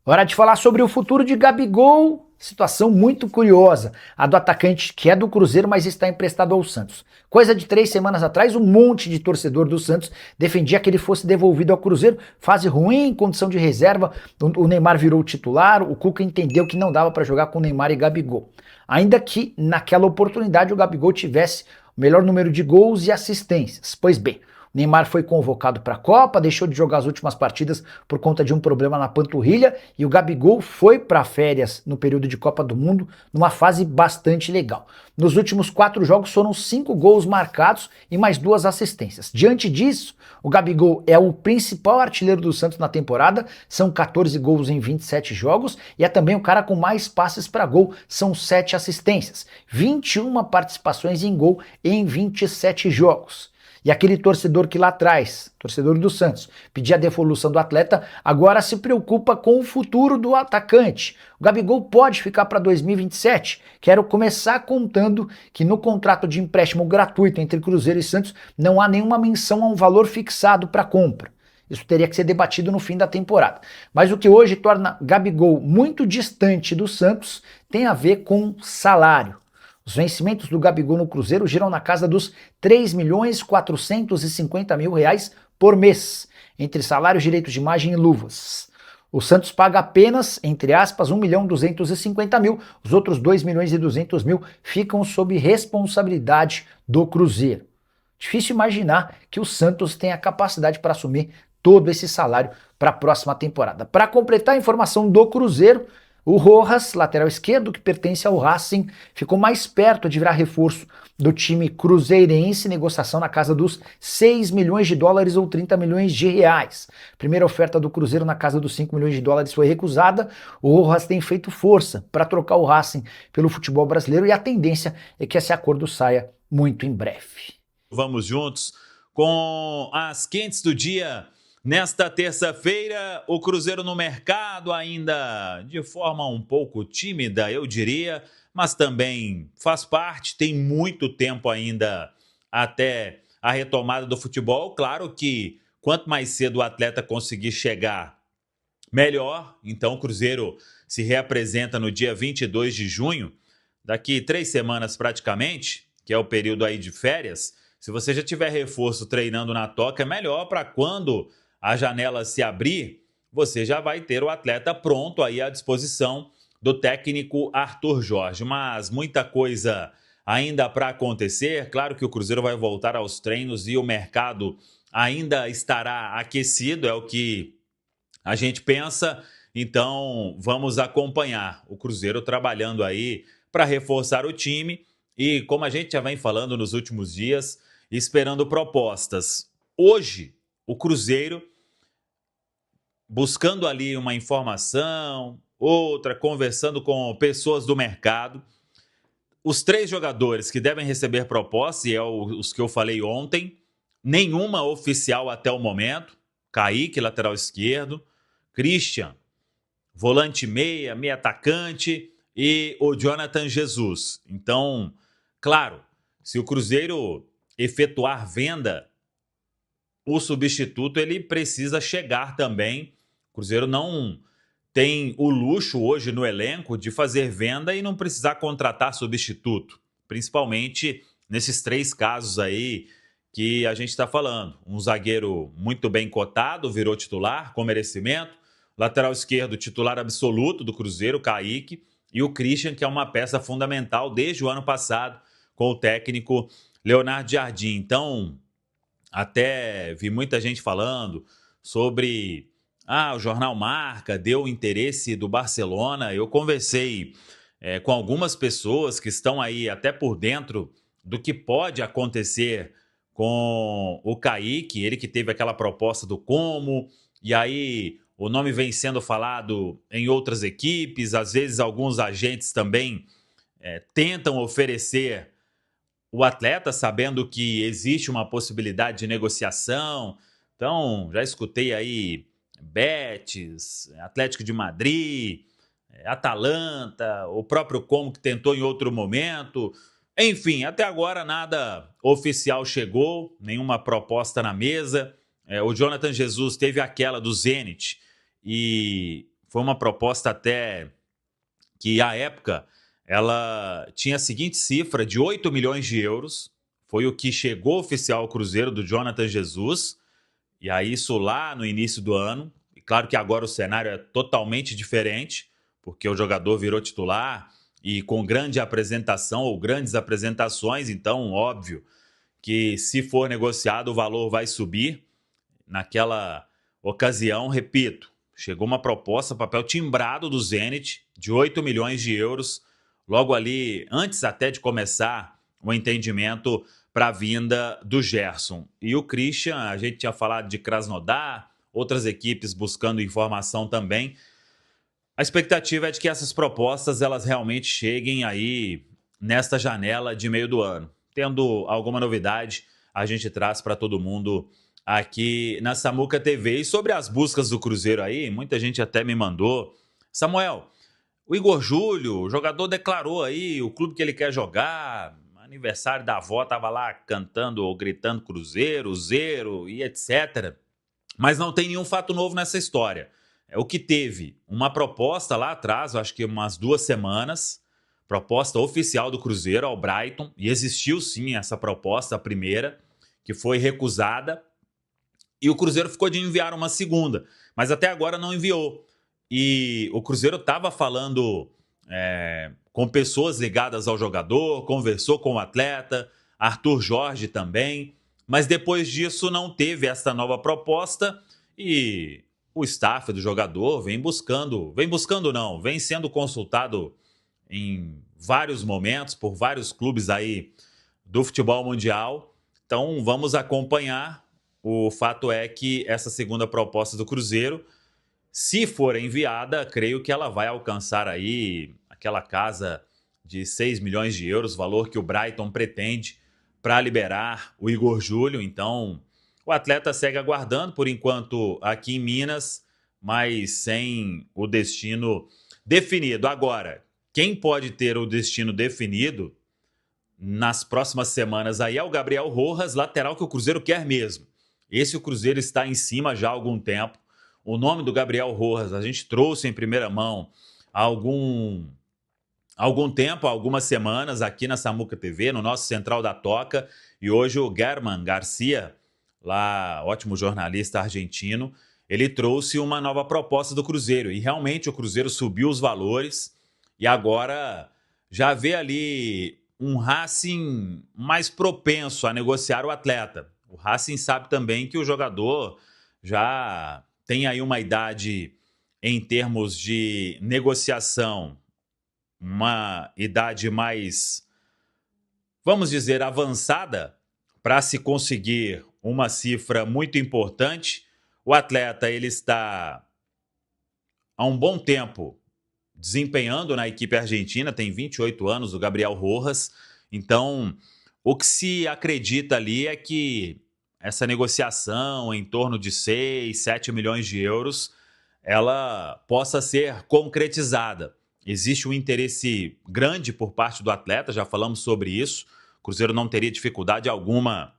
Hora de falar sobre o futuro de Gabigol. Situação muito curiosa. A do atacante que é do Cruzeiro, mas está emprestado ao Santos. Coisa de 3 semanas atrás, um monte de torcedor do Santos defendia que ele fosse devolvido ao Cruzeiro. Fase ruim, condição de reserva. O Neymar virou titular. O Cuca entendeu que não dava para jogar com Neymar e Gabigol. Ainda que naquela oportunidade o Gabigol tivesse o melhor número de gols e assistências. Pois bem, Neymar foi convocado para a Copa, deixou de jogar as últimas partidas por conta de um problema na panturrilha e o Gabigol foi para férias no período de Copa do Mundo, numa fase bastante legal. Nos últimos 4 jogos foram 5 gols marcados e mais 2 assistências. Diante disso, o Gabigol é o principal artilheiro do Santos na temporada, são 14 gols em 27 jogos e é também o cara com mais passes para gol, são 7 assistências, 21 participações em gol em 27 jogos. E aquele torcedor que lá atrás, torcedor do Santos, pedia a devolução do atleta, agora se preocupa com o futuro do atacante. O Gabigol pode ficar para 2027. Quero começar contando que no contrato de empréstimo gratuito entre Cruzeiro e Santos não há nenhuma menção a um valor fixado para compra. Isso teria que ser debatido no fim da temporada. Mas o que hoje torna Gabigol muito distante do Santos tem a ver com salário. Os vencimentos do Gabigol no Cruzeiro giram na casa dos R$ 3.450.000 por mês, entre salários, direitos de imagem e luvas. O Santos paga apenas, entre aspas, R$ 1.250.000, os outros R$ 2.200.000 ficam sob responsabilidade do Cruzeiro. Difícil imaginar que o Santos tenha capacidade para assumir todo esse salário para a próxima temporada. Para completar a informação do Cruzeiro, o Rojas, lateral esquerdo, que pertence ao Racing, ficou mais perto de virar reforço do time cruzeirense, negociação na casa dos US$ 6 milhões ou R$ 30 milhões. Primeira oferta do Cruzeiro na casa dos US$ 5 milhões foi recusada. O Rojas tem feito força para trocar o Racing pelo futebol brasileiro e a tendência é que esse acordo saia muito em breve. Vamos juntos com as quentes do dia. Nesta terça-feira, o Cruzeiro no mercado ainda de forma um pouco tímida, eu diria, mas também faz parte, tem muito tempo ainda até a retomada do futebol. Claro que quanto mais cedo o atleta conseguir chegar, melhor. Então o Cruzeiro se reapresenta no dia 22 de junho, daqui 3 semanas praticamente, que é o período aí de férias. Se você já tiver reforço treinando na toca, é melhor para quando a janela se abrir, você já vai ter o atleta pronto aí à disposição do técnico Arthur Jorge. Mas muita coisa ainda para acontecer. Claro que o Cruzeiro vai voltar aos treinos e o mercado ainda estará aquecido, é o que a gente pensa. Então vamos acompanhar o Cruzeiro trabalhando aí para reforçar o time e, como a gente já vem falando nos últimos dias, esperando propostas. Hoje, o Cruzeiro, buscando ali uma informação, outra, conversando com pessoas do mercado. Os 3 jogadores que devem receber proposta, e os que eu falei ontem, nenhuma oficial até o momento. Kaique, lateral esquerdo, Christian, volante meia atacante, e o Jonathan Jesus. Então, claro, se o Cruzeiro efetuar venda, o substituto ele precisa chegar também. O Cruzeiro não tem o luxo hoje no elenco de fazer venda e não precisar contratar substituto, principalmente nesses 3 casos aí que a gente está falando. Um zagueiro muito bem cotado, virou titular com merecimento, lateral esquerdo titular absoluto do Cruzeiro, Kaique, e o Christian, que é uma peça fundamental desde o ano passado com o técnico Leonardo Jardim. Então, até vi muita gente falando sobre o jornal Marca deu interesse do Barcelona. Eu conversei com algumas pessoas que estão aí até por dentro do que pode acontecer com o Kaique, ele que teve aquela proposta do Como, e aí o nome vem sendo falado em outras equipes, às vezes alguns agentes também tentam oferecer o atleta, sabendo que existe uma possibilidade de negociação. Então, já escutei aí Betis, Atlético de Madrid, Atalanta, o próprio Como que tentou em outro momento. Enfim, até agora nada oficial chegou, nenhuma proposta na mesa. O Jonathan Jesus teve aquela do Zenit e Foi uma proposta até que, à época, ela tinha a seguinte cifra de 8 milhões de euros. Foi o que chegou oficial ao Cruzeiro do Jonathan Jesus. E aí isso lá no início do ano. E claro que agora o cenário é totalmente diferente, porque o jogador virou titular e com grande apresentação ou grandes apresentações. Então, óbvio que se for negociado o valor vai subir. Naquela ocasião, repito, chegou uma proposta, papel timbrado do Zenit, de 8 milhões de euros, logo ali, antes até de começar o entendimento para a vinda do Gerson. E o Christian, a gente tinha falado de Krasnodar, outras equipes buscando informação também. A expectativa é de que essas propostas elas realmente cheguem aí nesta janela de meio do ano. Tendo alguma novidade, a gente traz para todo mundo aqui na Samuca TV. E sobre as buscas do Cruzeiro aí, muita gente até me mandou. Samuel, o Igor Júlio, o jogador declarou aí o clube que ele quer jogar. Aniversário da avó, tava lá cantando ou gritando Cruzeiro, Zero e etc. Mas não tem nenhum fato novo nessa história. É o que teve uma proposta lá atrás, eu acho que umas 2 semanas, proposta oficial do Cruzeiro ao Brighton, e existiu sim essa proposta, a primeira, que foi recusada, e o Cruzeiro ficou de enviar uma segunda, mas até agora não enviou. E o Cruzeiro estava falando com pessoas ligadas ao jogador, conversou com o atleta, Arthur Jorge também, mas depois disso não teve essa nova proposta e o staff do jogador vem sendo consultado em vários momentos por vários clubes aí do futebol mundial. Então vamos acompanhar. O fato é que essa segunda proposta do Cruzeiro, se for enviada, creio que ela vai alcançar aí aquela casa de 6 milhões de euros, valor que o Brighton pretende para liberar o Igor Júlio. Então, o atleta segue aguardando, por enquanto, aqui em Minas, mas sem o destino definido. Agora, quem pode ter o destino definido nas próximas semanas aí é o Gabriel Rojas, lateral que o Cruzeiro quer mesmo. Esse o Cruzeiro está em cima já há algum tempo. O nome do Gabriel Rojas a gente trouxe em primeira mão há algum tempo, há algumas semanas, aqui na Samuca TV, no nosso Central da Toca. E hoje o German Garcia, lá, ótimo jornalista argentino, ele trouxe uma nova proposta do Cruzeiro. E realmente o Cruzeiro subiu os valores e agora já vê ali um Racing mais propenso a negociar o atleta. O Racing sabe também que o jogador já tem aí uma idade em termos de negociação, uma idade mais, vamos dizer, avançada para se conseguir uma cifra muito importante. O atleta ele está há um bom tempo desempenhando na equipe argentina, tem 28 anos, o Gabriel Rojas. Então, o que se acredita ali é que essa negociação em torno de 6, 7 milhões de euros, ela possa ser concretizada. Existe um interesse grande por parte do atleta, já falamos sobre isso. O Cruzeiro não teria dificuldade alguma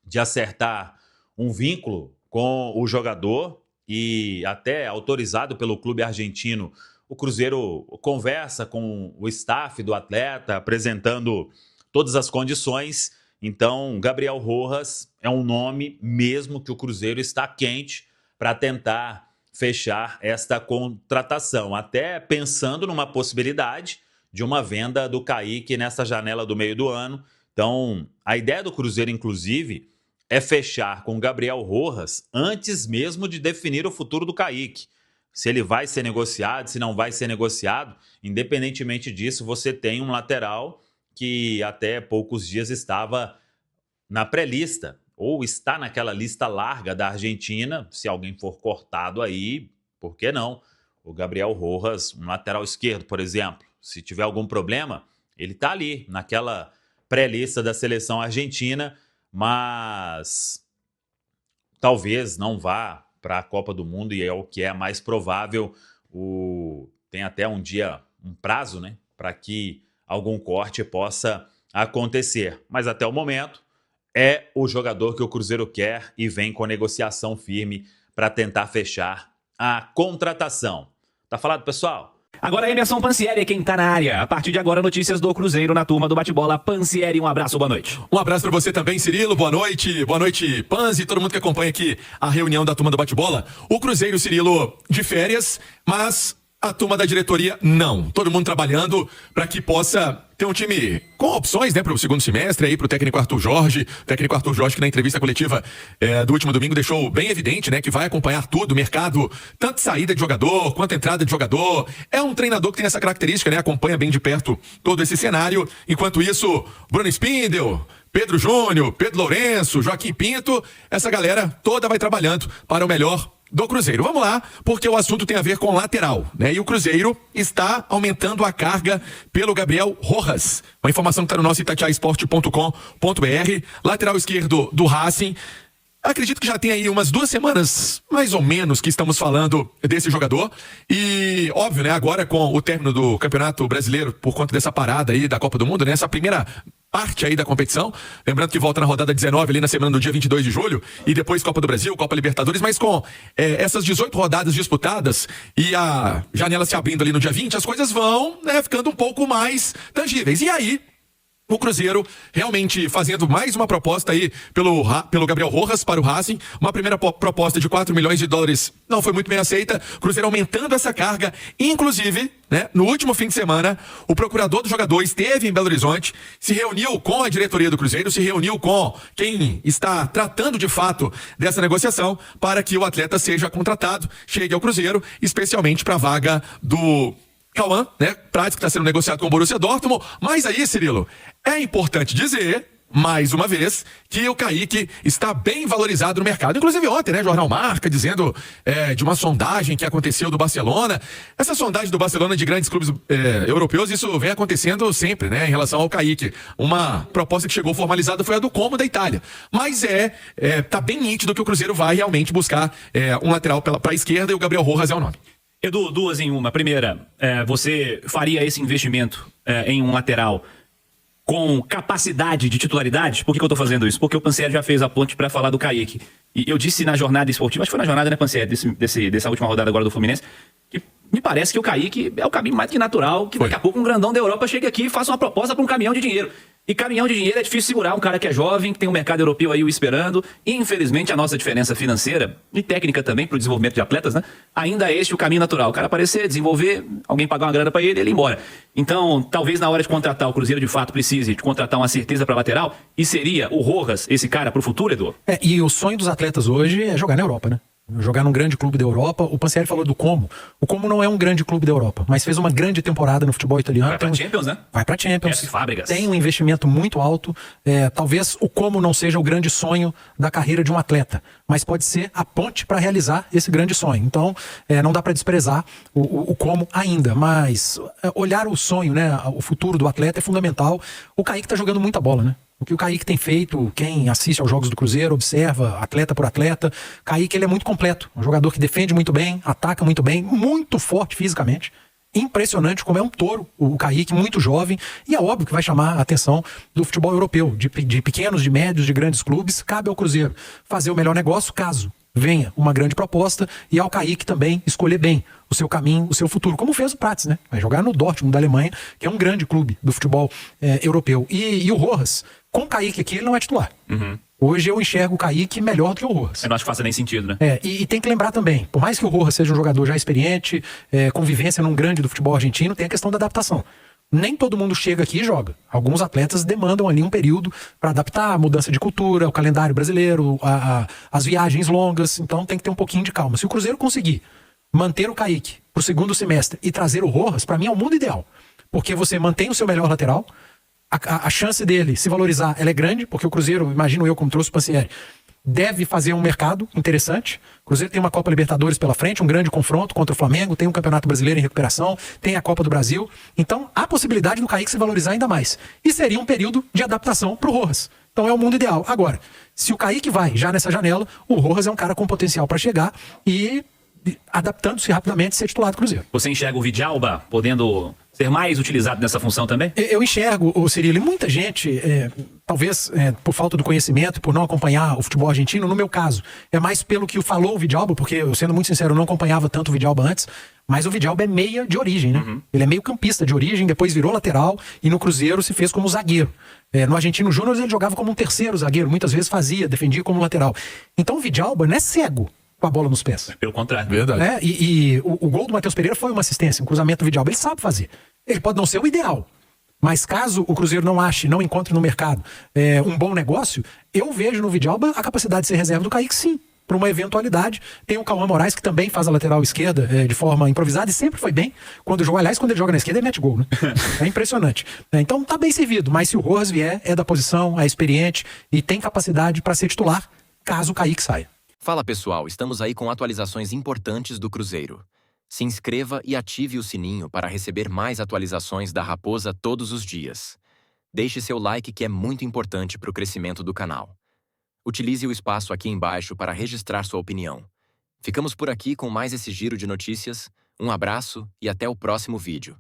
de acertar um vínculo com o jogador e até autorizado pelo clube argentino. O Cruzeiro conversa com o staff do atleta, apresentando todas as condições. Então, Gabriel Rojas é um nome mesmo que o Cruzeiro está quente para tentar fechar esta contratação, até pensando numa possibilidade de uma venda do Kaique nessa janela do meio do ano. Então, a ideia do Cruzeiro, inclusive, é fechar com Gabriel Rojas antes mesmo de definir o futuro do Kaique. Se ele vai ser negociado, se não vai ser negociado, independentemente disso, você tem um lateral que até poucos dias estava na pré-lista, ou está naquela lista larga da Argentina. Se alguém for cortado aí, por que não? O Gabriel Rojas, um lateral esquerdo, por exemplo, se tiver algum problema, ele está ali, naquela pré-lista da seleção argentina, mas talvez não vá para a Copa do Mundo, e é o que é mais provável. Tem até um prazo, né, para que algum corte possa acontecer. Mas até o momento, é o jogador que o Cruzeiro quer e vem com negociação firme para tentar fechar a contratação. Tá falado, pessoal? Agora Emerson Pansieri é quem tá na área. A partir de agora, notícias do Cruzeiro na turma do bate-bola. Pansieri, um abraço, boa noite. Um abraço pra você também, Cirilo. Boa noite, Panzi, todo mundo que acompanha aqui a reunião da turma do bate-bola. O Cruzeiro, Cirilo, de férias, mas a turma da diretoria não. Todo mundo trabalhando para que possa ter um time com opções, né, para o segundo semestre, aí para o técnico Arthur Jorge. O técnico Arthur Jorge, que na entrevista coletiva do último domingo deixou bem evidente, né, que vai acompanhar tudo, o mercado, tanto saída de jogador quanto entrada de jogador. É um treinador que tem essa característica, né, acompanha bem de perto todo esse cenário. Enquanto isso, Bruno Spindel, Pedro Júnior, Pedro Lourenço, Joaquim Pinto, essa galera toda vai trabalhando para o melhor do Cruzeiro. Vamos lá, porque o assunto tem a ver com lateral, né? E o Cruzeiro está aumentando a carga pelo Gabriel Rojas. Uma informação que está no nosso itatiaesporte.com.br. Lateral esquerdo do Racing. Acredito que já tem aí umas 2 semanas, mais ou menos, que estamos falando desse jogador. E, óbvio, né? Agora com o término do Campeonato Brasileiro, por conta dessa parada aí da Copa do Mundo, né? Essa primeira parte aí da competição, lembrando que volta na rodada 19 ali na semana do dia 22 de julho, e depois Copa do Brasil, Copa Libertadores, mas com essas 18 rodadas disputadas e a janela se abrindo ali no dia 20, as coisas vão, né, ficando um pouco mais tangíveis. E aí, o Cruzeiro realmente fazendo mais uma proposta aí pelo Gabriel Rojas para o Racing. Uma primeira proposta de 4 milhões de dólares não foi muito bem aceita. Cruzeiro aumentando essa carga. Inclusive, né, no último fim de semana, o procurador do jogador esteve em Belo Horizonte, se reuniu com a diretoria do Cruzeiro, se reuniu com quem está tratando de fato dessa negociação para que o atleta seja contratado, chegue ao Cruzeiro, especialmente para a vaga do Cauã, né? Prático que está sendo negociado com o Borussia Dortmund. Mas aí, Cirilo, é importante dizer, mais uma vez, que o Kaique está bem valorizado no mercado. Inclusive ontem, né? Jornal Marca dizendo de uma sondagem que aconteceu do Barcelona. Essa sondagem do Barcelona de grandes clubes europeus, isso vem acontecendo sempre, né? Em relação ao Kaique. Uma proposta que chegou formalizada foi a do Como da Itália. Mas tá bem nítido que o Cruzeiro vai realmente buscar um lateral para a esquerda e o Gabriel Rojas é o nome. Edu, 2 em 1. Primeira, você faria esse investimento em um lateral com capacidade de titularidade? Por que eu tô fazendo isso? Porque o Pansieri já fez a ponte para falar do Kaique. E eu disse na jornada esportiva, acho que foi na jornada, né, Pansieri, dessa última rodada agora do Fluminense, que me parece que o Kaique é o caminho mais que natural, que daqui a pouco um grandão da Europa chega aqui e faça uma proposta para um caminhão de dinheiro. E caminhão de dinheiro é difícil segurar um cara que é jovem, que tem um mercado europeu aí o esperando. E, infelizmente, a nossa diferença financeira e técnica também para o desenvolvimento de atletas, né? Ainda é este o caminho natural. O cara aparecer, desenvolver, alguém pagar uma grana para ele e ele ir embora. Então, talvez na hora de contratar, o Cruzeiro de fato precise de contratar uma certeza para lateral. E seria o Rojas esse cara para o futuro, Edu? E o sonho dos atletas hoje é jogar na Europa, né? Jogar num grande clube da Europa. O Pansieri falou do Como. O Como não é um grande clube da Europa, mas fez uma grande temporada no futebol italiano. Vai pra Champions, né? Vai pra Champions. Fábricas. Tem um investimento muito alto. Talvez o Como não seja o grande sonho da carreira de um atleta, mas pode ser a ponte para realizar esse grande sonho. Então, não dá para desprezar o Como ainda, mas olhar o sonho, né? O futuro do atleta é fundamental. O Kaique tá jogando muita bola, né? O que o Kaique tem feito, quem assiste aos jogos do Cruzeiro, observa atleta por atleta. Kaique, ele é muito completo. Um jogador que defende muito bem, ataca muito bem, muito forte fisicamente. Impressionante como é um touro o Kaique, muito jovem. E é óbvio que vai chamar a atenção do futebol europeu, de pequenos, de médios, de grandes clubes. Cabe ao Cruzeiro fazer o melhor negócio, caso venha uma grande proposta, e ao Kaique também escolher bem o seu caminho, o seu futuro, como fez o Prats, né? Vai jogar no Dortmund da Alemanha, que é um grande clube do futebol europeu. E o Rojas, com o Kaique aqui, ele não é titular. Uhum. Hoje eu enxergo o Kaique melhor do que o Rojas. Eu não acho que faça nem sentido, né? E tem que lembrar também, por mais que o Rojas seja um jogador já experiente, convivência num grande do futebol argentino, tem a questão da adaptação. Nem todo mundo chega aqui e joga. Alguns atletas demandam ali um período para adaptar a mudança de cultura, o calendário brasileiro, as viagens longas. Então tem que ter um pouquinho de calma. Se o Cruzeiro conseguir manter o Kaique pro segundo semestre e trazer o Rojas, para mim é o mundo ideal. Porque você mantém o seu melhor lateral, a chance dele se valorizar ela é grande, porque o Cruzeiro, imagino eu, como trouxe o Pansieri, deve fazer um mercado interessante. O Cruzeiro tem uma Copa Libertadores pela frente, um grande confronto contra o Flamengo, tem um Campeonato Brasileiro em recuperação, tem a Copa do Brasil. Então, há possibilidade do Kaique se valorizar ainda mais. E seria um período de adaptação pro Rojas. Então é o mundo ideal. Agora, se o Kaique vai já nessa janela, o Rojas é um cara com potencial para chegar e adaptando-se rapidamente ser titular do Cruzeiro. Você enxerga o Vidalba podendo ser mais utilizado nessa função também? Eu enxergo, Cirilo, e muita gente, talvez por falta do conhecimento, por não acompanhar o futebol argentino, no meu caso, é mais pelo que falou o Vidalba, porque eu, sendo muito sincero, não acompanhava tanto o Vidalba antes, Mas o Vidalba é meia de origem, né? Ele é meio campista de origem, depois virou lateral e no Cruzeiro se fez como zagueiro. No Argentino Júnior ele jogava como um terceiro zagueiro, muitas vezes defendia como lateral. Então o Vidalba não é cego com a bola nos pés. Pelo contrário. Verdade. E o gol do Matheus Pereira foi uma assistência, um cruzamento do Vidalba. Ele sabe fazer. Ele pode não ser o ideal, mas caso o Cruzeiro não encontre no mercado um bom negócio, eu vejo no Vidalba a capacidade de ser reserva do Kaique, sim, para uma eventualidade. Tem o Cauã Moraes, que também faz a lateral esquerda de forma improvisada e sempre foi bem. Quando ele joga na esquerda, ele mete gol, né? É impressionante. Então tá bem servido, mas se o Rojas vier, é da posição, é experiente e tem capacidade para ser titular, caso o Kaique saia. Fala pessoal, estamos aí com atualizações importantes do Cruzeiro. Se inscreva e ative o sininho para receber mais atualizações da Raposa todos os dias. Deixe seu like, que é muito importante para o crescimento do canal. Utilize o espaço aqui embaixo para registrar sua opinião. Ficamos por aqui com mais esse giro de notícias. Um abraço e até o próximo vídeo.